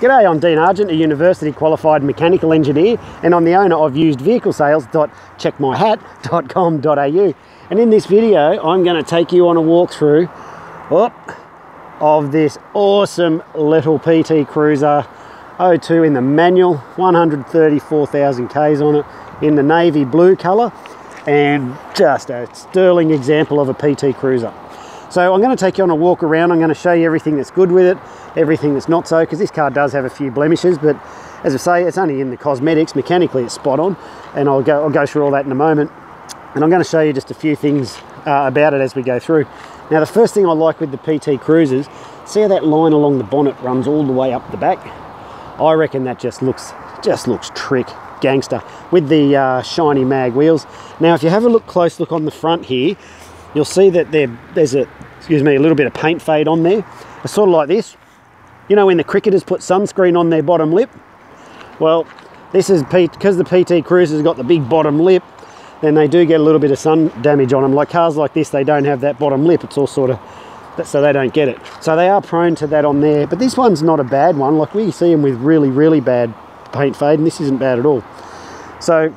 G'day, I'm Dean Argent, a university qualified mechanical engineer, and I'm the owner of usedvehiclesales.checkmyhat.com.au. And in this video, I'm going to take you on a walkthrough of this awesome little PT Cruiser 02 in the manual, 134,000 Ks on it, in the navy blue colour, and just a sterling example of a PT Cruiser. So I'm going to take you on a walk around. I'm going to show you everything that's good with it, everything that's not so, because this car does have a few blemishes, but as I say, it's only in the cosmetics. Mechanically it's spot on, and I'll go through all that in a moment. And I'm going to show you just a few things about it as we go through. Now, the first thing I like with the PT Cruisers, see how that line along the bonnet runs all the way up the back? I reckon that just looks trick gangster with the shiny mag wheels. Now, if you have a close look on the front here, you'll see that there's a little bit of paint fade on there. It's sort of like this. You know when the cricketers put sunscreen on their bottom lip? Well, this is because the PT Cruiser's got the big bottom lip, then they do get a little bit of sun damage on them. Like cars like this, they don't have that bottom lip. It's all sort of, so they don't get it. So they are prone to that on there. But this one's not a bad one. Like we see them with really, really bad paint fade, and this isn't bad at all. So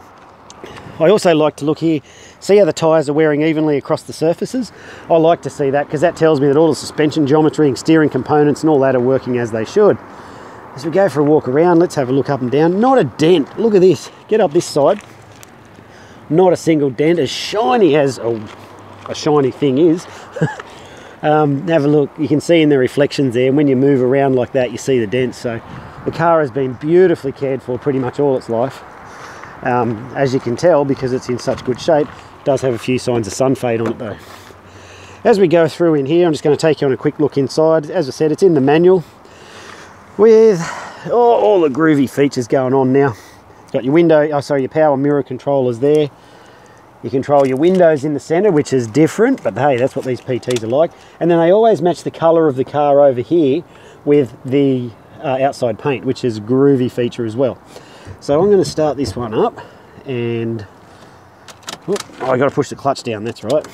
I also like to look here, see how the tyres are wearing evenly across the surfaces. I like to see that because that tells me that all the suspension geometry and steering components and all that are working as they should. As we go for a walk around, let's have a look up and down. Not a dent. Look at this. Get up this side. Not a single dent, as shiny as a shiny thing is. Have a look. You can see in the reflections there, and when you move around like that, you see the dents. So the car has been beautifully cared for pretty much all its life. As you can tell, because it's in such good shape, it does have a few signs of sun fade on it though. As we go through in here, I'm just going to take you on a quick look inside. As I said, it's in the manual with all the groovy features going on now. It's got your your power mirror controllers there. You control your windows in the center, which is different, but hey, that's what these PTs are like. And then they always match the color of the car over here with the outside paint, which is a groovy feature as well. So I'm going to start this one up, and I got to push the clutch down, that's right.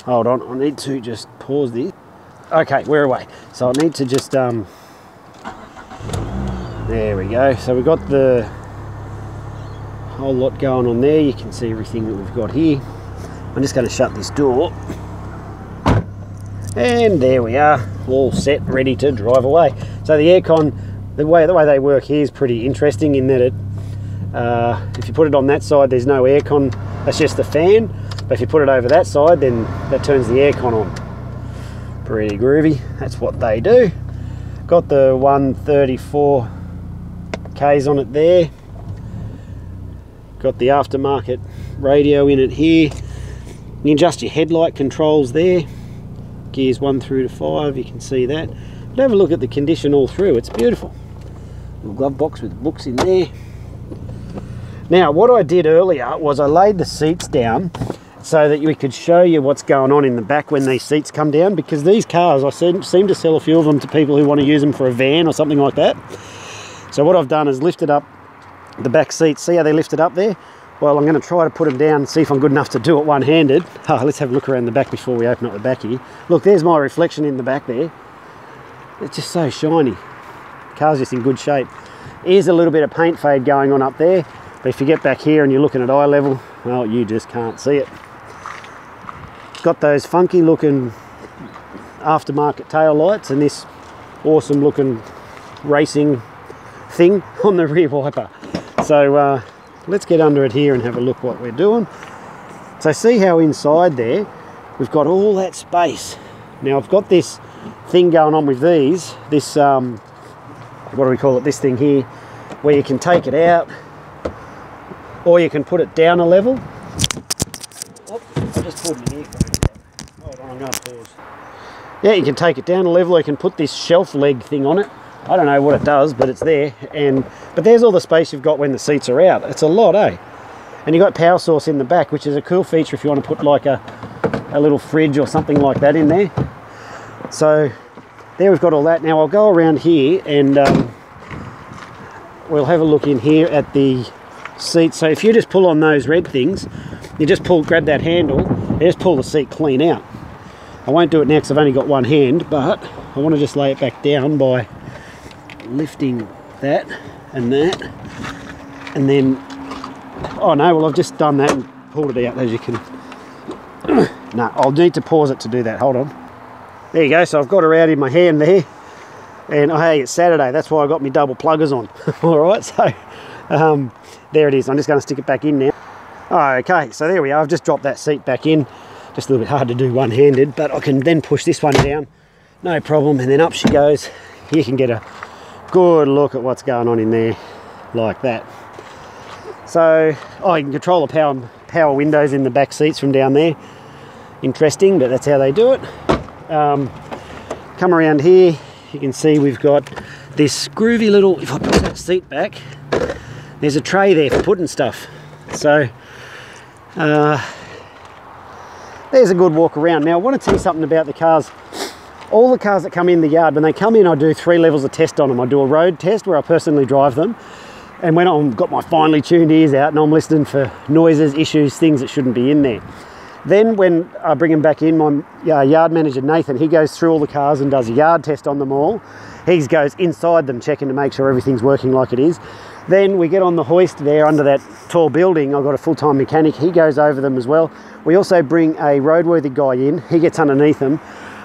Hold on, I need to just pause this. Okay, we're away. So I need to just, there we go. So we've got the whole lot going on there. You can see everything that we've got here. I'm just going to shut this door. And there we are, all set, ready to drive away. So the aircon, the way they work here is pretty interesting in that if you put it on that side, there's no aircon, that's just the fan. But if you put it over that side, then that turns the aircon on. Pretty groovy, that's what they do. Got the 134 Ks on it there. Got the aftermarket radio in it here. You can adjust your headlight controls there. Gears 1 through to 5, you can see that. But have a look at the condition all through, it's beautiful. Little glove box with books in there. Now, what I did earlier was I laid the seats down so that we could show you what's going on in the back when these seats come down, because these cars, I seem to sell a few of them to people who want to use them for a van or something like that. So what I've done is lifted up the back seats. See how they lifted up there? Well, I'm going to try to put them down and see if I'm good enough to do it one-handed. Let's have a look around the back before we open up the back here. Look, there's my reflection in the back there. It's just so shiny. The car's just in good shape. Here's a little bit of paint fade going on up there, but if you get back here and you're looking at eye level, well, you just can't see it. It's got those funky looking aftermarket tail lights and this awesome looking racing thing on the rear wiper. So let's get under it here and have a look what we're doing. So see how inside there we've got all that space. Now I've got this thing going on with these, this what do we call it, this thing here, where you can take it out or you can put it down a level. Oh, I just pulled my earphone out. Hold on, I'm going to pause. Yeah, you can take it down a level, or you can put this shelf leg thing on it. I don't know what it does, but it's there. But there's all the space you've got when the seats are out. It's a lot, eh? And you've got power source in the back, which is a cool feature if you want to put like a little fridge or something like that in there. So there we've got all that. Now I'll go around here and we'll have a look in here at the seat. So if you just pull on those red things, you just grab that handle, you just pull the seat clean out. I won't do it now because I've only got one hand, but I want to just lay it back down by lifting that, and then, oh no, well I've just done that and pulled it out, as you can. No, I'll need to pause it to do that, hold on. There you go, so I've got her out in my hand there, and oh hey, it's Saturday, that's why I got my double pluggers on. Alright, so there it is. I'm just going to stick it back in now. Okay, so there we are. I've just dropped that seat back in. Just a little bit hard to do one-handed, but I can then push this one down, no problem, and then up she goes. You can get a good look at what's going on in there, like that. So, oh, you can control the power windows in the back seats from down there. Interesting, but that's how they do it. Come around here, you can see we've got this groovy little, if I put that seat back, there's a tray there for putting stuff. So there's a good walk around. Now I want to tell you something about the cars. All the cars that come in the yard, when they come in, I do 3 levels of test on them. I do a road test where I personally drive them, and when I've got my finely tuned ears out and I'm listening for noises, issues, things that shouldn't be in there. Then when I bring them back in, my yard manager Nathan, he goes through all the cars and does a yard test on them all. He goes inside them checking to make sure everything's working like it is. Then we get on the hoist there under that tall building. I've got a full-time mechanic. He goes over them as well. We also bring a roadworthy guy in. He gets underneath them.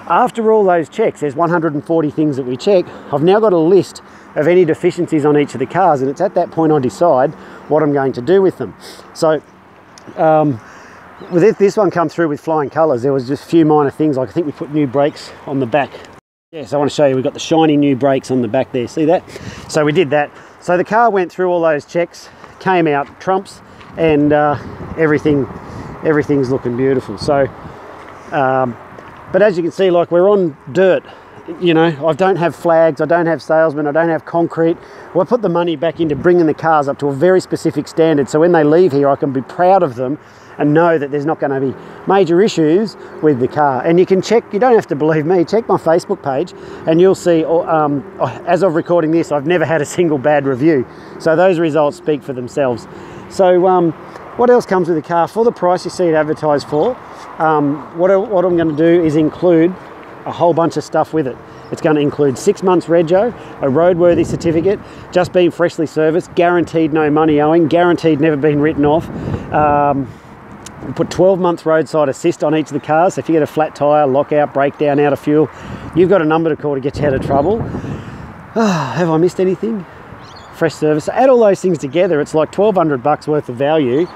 After all those checks, there's 140 things that we check. I've now got a list of any deficiencies on each of the cars, and it's at that point I decide what I'm going to do with them. So with this one come through with flying colours, there was just a few minor things, like I think we put new brakes on the back. Yes, I want to show you, we've got the shiny new brakes on the back there, see that? So we did that. So the car went through all those checks, came out trumps, and everything's looking beautiful. So, but as you can see, like, we're on dirt. You know, I don't have flags, I don't have salesmen, I don't have concrete. Well, I put the money back into bringing the cars up to a very specific standard, so when they leave here I can be proud of them and know that there's not going to be major issues with the car. And you can check, you don't have to believe me, check my Facebook page and you'll see, as of recording this, I've never had a single bad review. So those results speak for themselves. So what else comes with the car? For the price you see it advertised for, what I'm going to do is include a whole bunch of stuff with it. It's going to include 6 months rego, a roadworthy certificate, just being freshly serviced, guaranteed no money owing, guaranteed never been written off. We put 12 months roadside assist on each of the cars, so if you get a flat tyre, lockout, breakdown, out of fuel, you've got a number to call to get you out of trouble. Have I missed anything? Fresh service. So add all those things together, it's like $1,200 worth of value.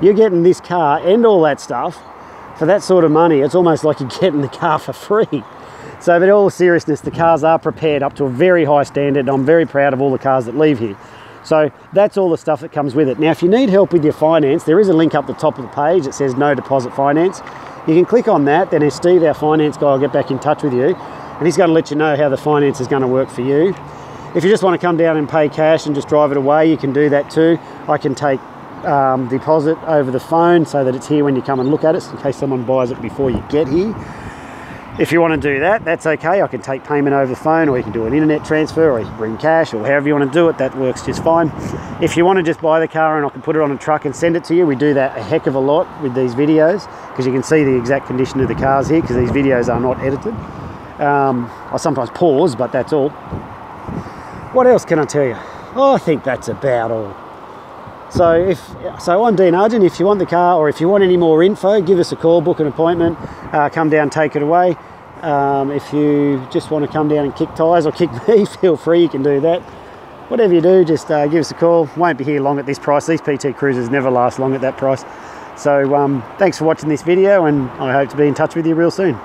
You're getting this car and all that stuff for that sort of money. It's almost like you're getting the car for free. So, but in all seriousness, the cars are prepared up to a very high standard, and I'm very proud of all the cars that leave here. So that's all the stuff that comes with it. Now, if you need help with your finance, there is a link up the top of the page that says no deposit finance. You can click on that, then Steve, our finance guy, will get back in touch with you, and he's going to let you know how the finance is going to work for you. If you just want to come down and pay cash and just drive it away, you can do that too. I can take deposit over the phone so that it's here when you come and look at it, in case someone buys it before you get here. If you want to do that, that's okay. I can take payment over the phone, or you can do an internet transfer, or you can bring cash, or however you want to do it, that works just fine. If you want to just buy the car and I can put it on a truck and send it to you, we do that a heck of a lot with these videos, because you can see the exact condition of the cars here, because these videos are not edited. I sometimes pause, but that's all. What else can I tell you? Oh, I think that's about all. So I'm Dean Argent. If you want the car, or if you want any more info, give us a call, book an appointment, come down, take it away. If you just want to come down and kick tyres or kick me, feel free, you can do that. Whatever you do, just give us a call. Won't be here long at this price. These PT Cruisers never last long at that price. So thanks for watching this video, and I hope to be in touch with you real soon.